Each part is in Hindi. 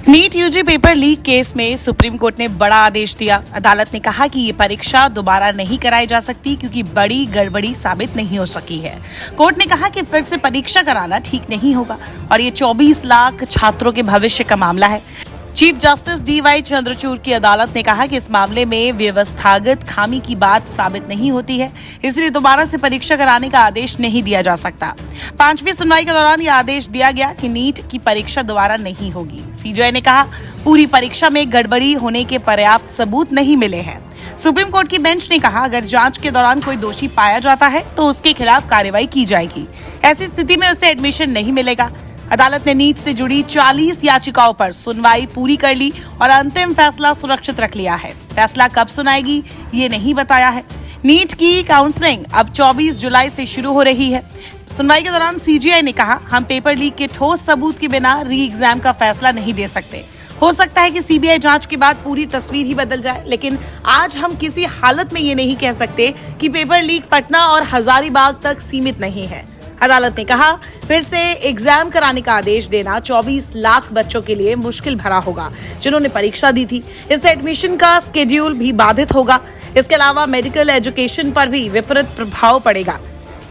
NEET UG paper leak case में सुप्रीम कोर्ट ने बड़ा आदेश दिया। अदालत ने कहा कि ये परीक्षा दोबारा नहीं कराई जा सकती क्योंकि बड़ी गड़बड़ी साबित नहीं हो सकी है। कोर्ट ने कहा कि फिर से परीक्षा कराना ठीक नहीं होगा और ये 24 लाख छात्रों के भविष्य का मामला है। Chief justice D.Y.. चंद्रचूड़ की अदालत ने कहा कि इस मामले में व्यवस्थागत खामी की बात साबित नहीं होती है, इसलिए दोबारा से परीक्षा कराने का आदेश नहीं दिया जा सकता। 5वीं सुनवाई के दौरान यह आदेश दिया गया कि नीट की परीक्षा दोबारा नहीं होगी। सीजेआई ने कहा पूरी परीक्षा में गड़बड़ी होने के पर्याप्त सबूत नहीं मिले हैं। सुप्रीम कोर्ट की बेंच ने कहा अगर जांच के दौरान कोई दोषी पाया जाता है तो उसके खिलाफ कार्रवाई की जाएगी। ऐसी स्थिति में उसे एडमिशन नहीं मिलेगा। अदालत ने नीट से जुड़ी 40 याचिकाओं पर सुनवाई पूरी कर ली और अंतिम फैसला सुरक्षित रख लिया है। फैसला कब सुनाएगी ये नहीं बताया है। नीट की काउंसलिंग अब 24 जुलाई से शुरू हो रही है। सुनवाई के दौरान सीजीआई ने कहा हम पेपर लीक के ठोस सबूत के बिना री एग्जाम का फैसला नहीं दे सकते। हो सकता है कि सीबीआई जांच के बाद पूरी तस्वीर ही बदल जाए, लेकिन आज हम किसी हालत में ये नहीं कह सकते कि पेपर लीक पटना और हजारीबाग तक सीमित नहीं है। अदालत ने कहा फिर से एग्जाम कराने का आदेश देना 24 लाख बच्चों के लिए मुश्किल भरा होगा जिन्होंने परीक्षा दी थी। इससे एडमिशन का स्केड्यूल भी बाधित होगा। इसके अलावा मेडिकल एजुकेशन पर भी विपरीत प्रभाव पड़ेगा।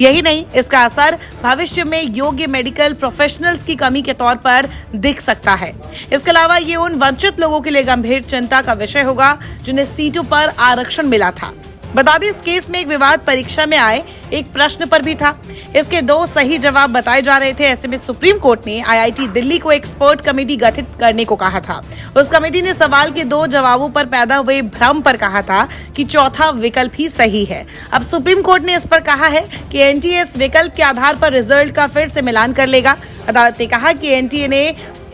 यही नहीं, इसका असर भविष्य में योग्य मेडिकल प्रोफेशनल्स की कमी के तौर पर दिख सकता है। इसके अलावा ये उन वंचित लोगों के लिए गंभीर चिंता का विषय होगा जिन्हें सीटों पर आरक्षण मिला था। बता दें इस केस में एक विवाद परीक्षा में आए एक प्रश्न पर भी था। इसके 2 सही जवाब बताए जा रहे थे। ऐसे में सुप्रीम कोर्ट ने आईआईटी दिल्ली को एक्सपर्ट कमेटी गठित करने को कहा था। उस कमेटी ने सवाल के 2 जवाबों पर पैदा हुए भ्रम पर कहा था कि चौथा विकल्प ही सही है। अब सुप्रीम कोर्ट ने इस पर कहा है कि एनटीए इस विकल्प के आधार पर रिजल्ट का फिर से मिलान कर लेगा। अदालत ने कहा कि एनटीए ने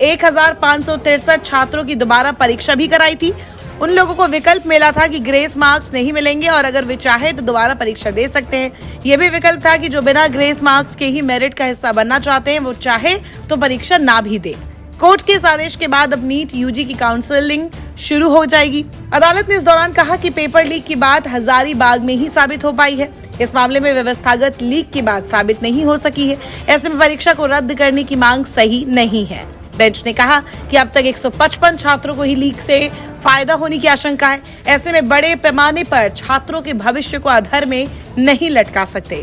1563 छात्रों की दोबारा परीक्षा भी कराई थी। उन लोगों को विकल्प मिला था कि ग्रेस मार्क्स नहीं मिलेंगे और अगर वे चाहे तो दोबारा परीक्षा दे सकते हैं। यह भी विकल्प था कि जो बिना ग्रेस मार्क्स के ही मेरिट का हिस्सा बनना चाहते हैं वो चाहे तो परीक्षा ना भी दे। कोर्ट के इस आदेश के बाद अब नीट यूजी की काउंसलिंग शुरू हो जाएगी। अदालत ने इस दौरान कहा कि पेपर लीक की बात हजारीबाग में ही साबित हो पाई है। इस मामले में व्यवस्थागत लीक की बात साबित नहीं हो सकी है। ऐसे में परीक्षा को रद्द करने की मांग सही नहीं है। बेंच ने कहा कि अब तक 155 छात्रों को ही लीक से फायदा होने की आशंका है। ऐसे में बड़े पैमाने पर छात्रों के भविष्य को अधर में नहीं लटका सकते।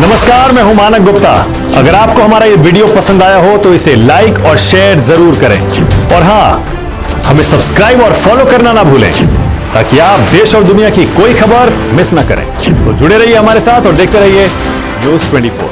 नमस्कार, मैं हूं मानक गुप्ता। अगर आपको हमारा ये वीडियो पसंद आया हो तो इसे लाइक और शेयर जरूर करें और हाँ, हमें सब्सक्राइब और फॉलो करना ना भूलें ताकि आप देश और दुनिया की कोई खबर मिस ना करें। तो जुड़े रहिए हमारे साथ और देखते रहिए न्यूज़ 24।